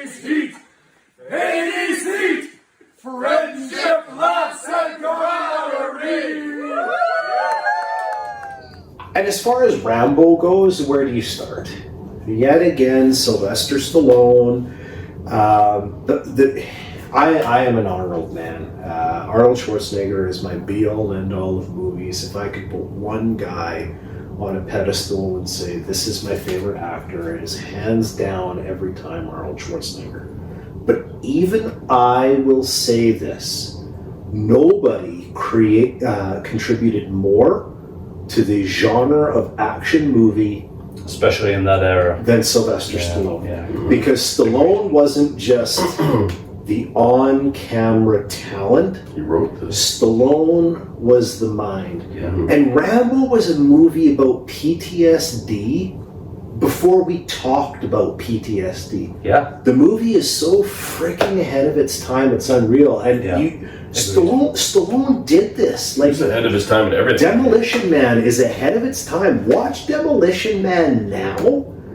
is heat. Hate is heat. Friendship, laughs, and camaraderie. And as far as Rambo goes, where do you start? Yet again, Sylvester Stallone. I am an Arnold man. Arnold Schwarzenegger is my be-all, end-all of movies. If I could put one guy on a pedestal and say, this is my favorite actor, it is hands down every time Arnold Schwarzenegger. But even I will say this, nobody contributed more to the genre of action movie, especially in that era, than Sylvester Stallone. Yeah. Because Stallone wasn't just the on-camera talent. He wrote this. Stallone was the mind. Yeah. And Rambo was a movie about PTSD before we talked about PTSD. Yeah. The movie is so freaking ahead of its time, it's unreal. And Stallone did this. Like, He's ahead of his time and everything. Demolition Man is ahead of its time. Watch Demolition Man now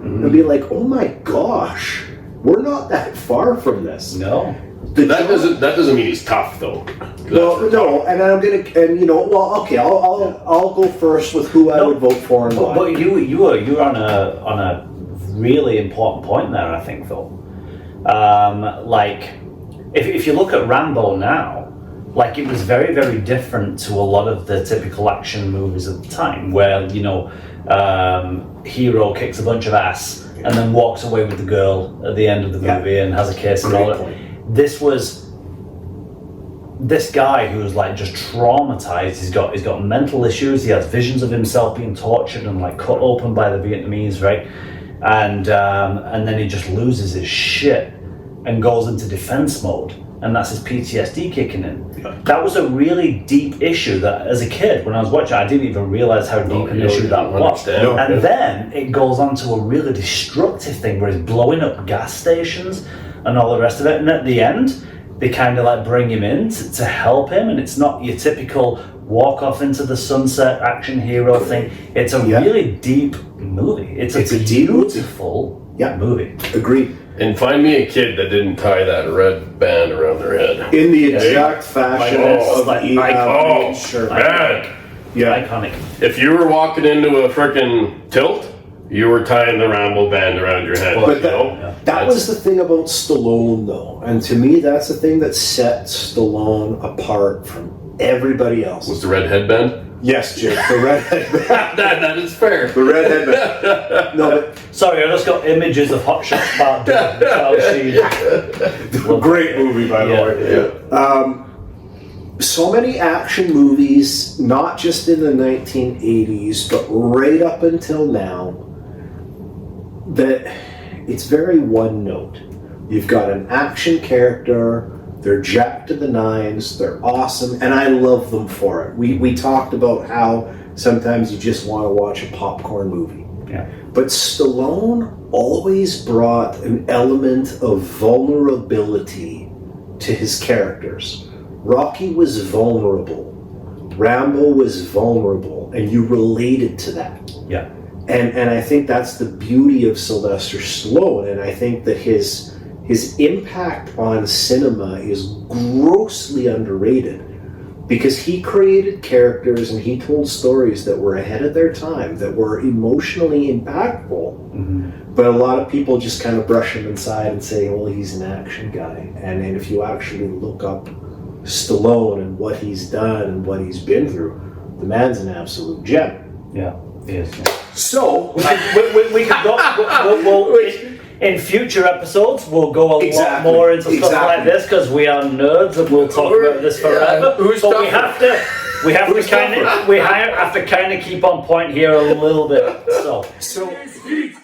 and be like, oh my gosh, we're not that far from this. No. That doesn't mean he's tough though. Well, no, and I'm gonna, and you know, well, okay, I'll go first with who I would vote for and why. But you're on a really important point there, I think, Phil. Like, if you look at Rambo now, like, it was very, very different to a lot of the typical action movies at the time, where, you know, hero kicks a bunch of ass and then walks away with the girl at the end of the movie and has a kiss and all that. This was this guy who was like just traumatized. He's got mental issues. He has visions of himself being tortured and like cut open by the Vietnamese, right? And then he just loses his shit and goes into defense mode, and that's his PTSD kicking in. That was a really deep issue that, as a kid, when I was watching, I didn't even realize how deep an issue that was. And then it goes on to a really destructive thing where he's blowing up gas stations and all the rest of it. And at the end, they kind of like bring him in to help him, and it's not your typical walk off into the sunset action hero thing. It's a really deep movie. It's a beautiful movie. Agreed. And find me a kid that didn't tie that red band around their head. In the exact fashion of iconic. Man. Yeah. Iconic. If you were walking into a frickin' tilt, you were tying the Rambo band around your head. But that was the thing about Stallone, though. And to me, that's the thing that set Stallone apart from everybody else. Was the red headband? Yes, Jake, the red headband. that is fair. The red headband. No, but sorry, I just got images of Hot Shots Part 2. Great movie, by the way. So many action movies, not just in the 1980s, but right up until now, that it's very one note. You've got an action character, they're jacked to the nines, they're awesome, and I love them for it. We talked about how sometimes you just want to watch a popcorn movie. Yeah. But Stallone always brought an element of vulnerability to his characters. Rocky was vulnerable. Rambo was vulnerable, and you related to that. Yeah. And I think that's the beauty of Sylvester Stallone, and I think that his impact on cinema is grossly underrated, because he created characters and he told stories that were ahead of their time, that were emotionally impactful. But a lot of people just kind of brush him aside and say, well, he's an action guy. And if you actually look up Stallone and what he's done and what he's been through, the man's an absolute gem. Yeah, he is. So we could go. In future episodes, we'll go a lot more into stuff like this, because we are nerds and we'll talk about this forever. But we have to kind of keep on point here a little bit. So. Heat.